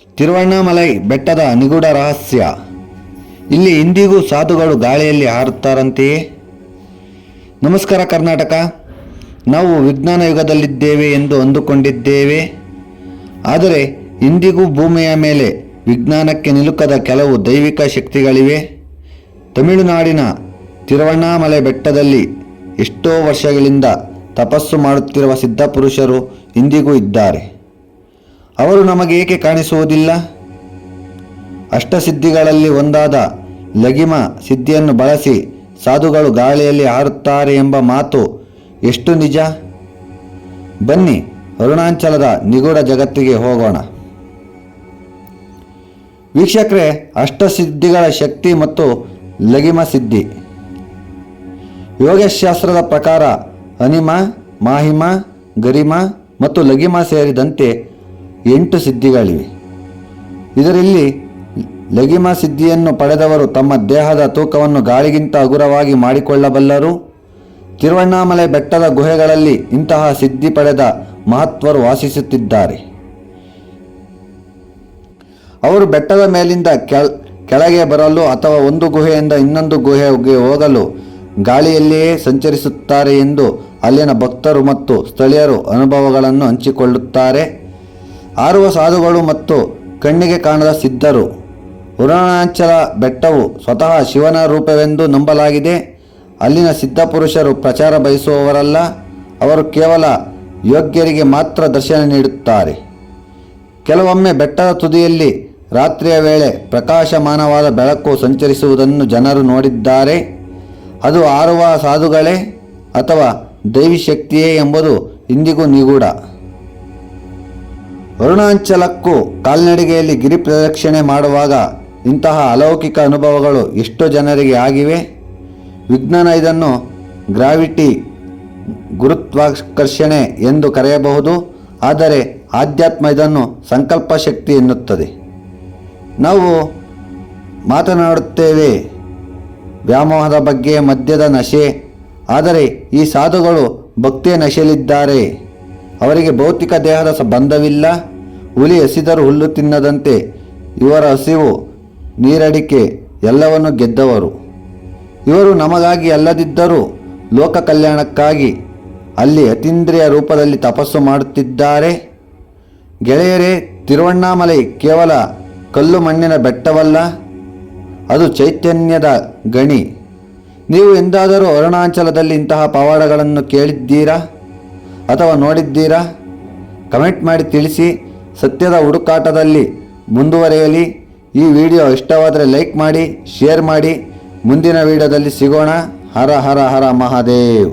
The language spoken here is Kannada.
ತಿರುವಣ್ಣಾಮಲೈ ಬೆಟ್ಟದ ನಿಗೂಢ ರಹಸ್ಯ. ಇಲ್ಲಿ ಇಂದಿಗೂ ಸಾಧುಗಳು ಗಾಳಿಯಲ್ಲಿ ಹಾರುತ್ತಾರಂತೆಯೇ? ನಮಸ್ಕಾರ ಕರ್ನಾಟಕ. ನಾವು ವಿಜ್ಞಾನ ಯುಗದಲ್ಲಿದ್ದೇವೆ ಎಂದು ಅಂದುಕೊಂಡಿದ್ದೇವೆ. ಆದರೆ ಇಂದಿಗೂ ಭೂಮಿಯ ಮೇಲೆ ವಿಜ್ಞಾನಕ್ಕೆ ನಿಲುಕದ ಕೆಲವು ದೈವಿಕ ಶಕ್ತಿಗಳಿವೆ. ತಮಿಳುನಾಡಿನ ತಿರುವಣ್ಣಾಮಲೈ ಬೆಟ್ಟದಲ್ಲಿ ಎಷ್ಟೋ ವರ್ಷಗಳಿಂದ ತಪಸ್ಸು ಮಾಡುತ್ತಿರುವ ಸಿದ್ಧಪುರುಷರು ಇಂದಿಗೂ ಇದ್ದಾರೆ. ಅವರು ನಮಗೆ ಏಕೆ ಕಾಣಿಸುವುದಿಲ್ಲ? ಅಷ್ಟಸಿದ್ಧಿಗಳಲ್ಲಿ ಒಂದಾದ ಲಗಿಮ ಸಿದ್ಧಿಯನ್ನು ಬಳಸಿ ಸಾಧುಗಳು ಗಾಳಿಯಲ್ಲಿ ಹಾರುತ್ತಾರೆ ಎಂಬ ಮಾತು ಎಷ್ಟು ನಿಜ? ಬನ್ನಿ ಅರುಣಾಚಲದ ನಿಗೂಢ ಜಗತ್ತಿಗೆ ಹೋಗೋಣ. ವೀಕ್ಷಕರೇ, ಅಷ್ಟಸಿದ್ಧಿಗಳ ಶಕ್ತಿ ಮತ್ತು ಲಗಿಮ ಸಿದ್ಧಿ. ಯೋಗಶಾಸ್ತ್ರದ ಪ್ರಕಾರ ಅನಿಮ, ಮಾಹಿಮ, ಗರಿಮ ಮತ್ತು ಲಗಿಮ ಸೇರಿದಂತೆ 8 ಸಿದ್ಧಿಗಳಿವೆ. ಇದರಲ್ಲಿ ಲಗಿಮ ಸಿದ್ಧಿಯನ್ನು ಪಡೆದವರು ತಮ್ಮ ದೇಹದ ತೂಕವನ್ನು ಗಾಳಿಗಿಂತ ಹಗುರವಾಗಿ ಮಾಡಿಕೊಳ್ಳಬಲ್ಲರು. ತಿರುವಣ್ಣಾಮಲೈ ಬೆಟ್ಟದ ಗುಹೆಗಳಲ್ಲಿ ಇಂತಹ ಸಿದ್ಧಿ ಪಡೆದ ಮಹತ್ವರು ವಾಸಿಸುತ್ತಿದ್ದಾರೆ. ಅವರು ಬೆಟ್ಟದ ಮೇಲಿಂದ ಕೆಳಗೆ ಬರಲು ಅಥವಾ ಒಂದು ಗುಹೆಯಿಂದ ಇನ್ನೊಂದು ಗುಹೆಗೆ ಹೋಗಲು ಗಾಳಿಯಲ್ಲಿಯೇ ಸಂಚರಿಸುತ್ತಾರೆ ಎಂದು ಅಲ್ಲಿನ ಭಕ್ತರು ಮತ್ತು ಸ್ಥಳೀಯರು ಅನುಭವಗಳನ್ನು ಹಂಚಿಕೊಳ್ಳುತ್ತಾರೆ. ಹಾರುವ ಸಾಧುಗಳು ಮತ್ತು ಕಣ್ಣಿಗೆ ಕಾಣದ ಸಿದ್ಧರು. ಅರುಣಾಚಲ ಬೆಟ್ಟವು ಸ್ವತಃ ಶಿವನ ರೂಪವೆಂದು ನಂಬಲಾಗಿದೆ. ಅಲ್ಲಿನ ಸಿದ್ಧಪುರುಷರು ಪ್ರಚಾರ ಬಯಸುವವರಲ್ಲ. ಅವರು ಕೇವಲ ಯೋಗ್ಯರಿಗೆ ಮಾತ್ರ ದರ್ಶನ ನೀಡುತ್ತಾರೆ. ಕೆಲವೊಮ್ಮೆ ಬೆಟ್ಟದ ತುದಿಯಲ್ಲಿ ರಾತ್ರಿಯ ವೇಳೆ ಪ್ರಕಾಶಮಾನವಾದ ಬೆಳಕು ಸಂಚರಿಸುವುದನ್ನು ಜನರು ನೋಡಿದ್ದಾರೆ. ಅದು ಹಾರುವ ಸಾಧುಗಳೇ ಅಥವಾ ದೈವಿ ಶಕ್ತಿಯೇ ಎಂಬುದು ಇಂದಿಗೂ ನಿಗೂಢ. ಅರುಣಾಚಲಕ್ಕೂ ಕಾಲ್ನಡಿಗೆಯಲ್ಲಿ ಗಿರಿ ಪ್ರದಕ್ಷಿಣೆ ಮಾಡುವಾಗ ಇಂತಹ ಅಲೌಕಿಕ ಅನುಭವಗಳು ಎಷ್ಟೋ ಜನರಿಗೆ ಆಗಿವೆ. ವಿಜ್ಞಾನ ಇದನ್ನು ಗ್ರಾವಿಟಿ, ಗುರುತ್ವಾಕರ್ಷಣೆ ಎಂದು ಕರೆಯಬಹುದು. ಆದರೆ ಆಧ್ಯಾತ್ಮ ಇದನ್ನು ಸಂಕಲ್ಪ ಶಕ್ತಿ ಎನ್ನುತ್ತದೆ. ನಾವು ಮಾತನಾಡುತ್ತೇವೆ ವ್ಯಾಮೋಹದ ಬಗ್ಗೆ, ಮದ್ಯದ ನಶೆ. ಆದರೆ ಈ ಸಾಧುಗಳು ಭಕ್ತಿಯ ನಶೆಯಲ್ಲಿದ್ದಾರೆ. ಅವರಿಗೆ ಭೌತಿಕ ದೇಹದ ಸಂಬಂಧವಿಲ್ಲ. ಹುಲಿ ಹಸಿದರೂ ಹುಲ್ಲು ತಿನ್ನದಂತೆ ಇವರ ಹಸಿವು, ನೀರಡಿಕೆ ಎಲ್ಲವನ್ನು ಗೆದ್ದವರು. ಇವರು ನಮಗಾಗಿ ಅಲ್ಲದಿದ್ದರೂ ಲೋಕ ಕಲ್ಯಾಣಕ್ಕಾಗಿ ಅಲ್ಲಿ ಅತೀಂದ್ರಿಯ ರೂಪದಲ್ಲಿ ತಪಸ್ಸು ಮಾಡುತ್ತಿದ್ದಾರೆ. ಗೆಳೆಯರೇ, ತಿರುವಣ್ಣಾಮಲೈ ಕೇವಲ ಕಲ್ಲು ಮಣ್ಣಿನ ಬೆಟ್ಟವಲ್ಲ, ಅದು ಚೈತನ್ಯದ ಗಣಿ. ನೀವು ಎಂದಾದರೂ ಅರುಣಾಚಲದಲ್ಲಿ ಇಂತಹ ಪವಾಡಗಳನ್ನು ಕೇಳಿದ್ದೀರಾ ಅಥವಾ ನೋಡಿದ್ದೀರಾ? ಕಮೆಂಟ್ ಮಾಡಿ ತಿಳಿಸಿ. ಸತ್ಯದ ಹುಡುಕಾಟದಲ್ಲಿ ಮುಂದುವರಿಯಲಿ. ಈ ವಿಡಿಯೋ ಇಷ್ಟವಾದರೆ ಲೈಕ್ ಮಾಡಿ, ಶೇರ್ ಮಾಡಿ. ಮುಂದಿನ ವಿಡಿಯೋದಲ್ಲಿ ಸಿಗೋಣ. ಹರ ಹರ ಹರ ಮಹಾದೇವ್.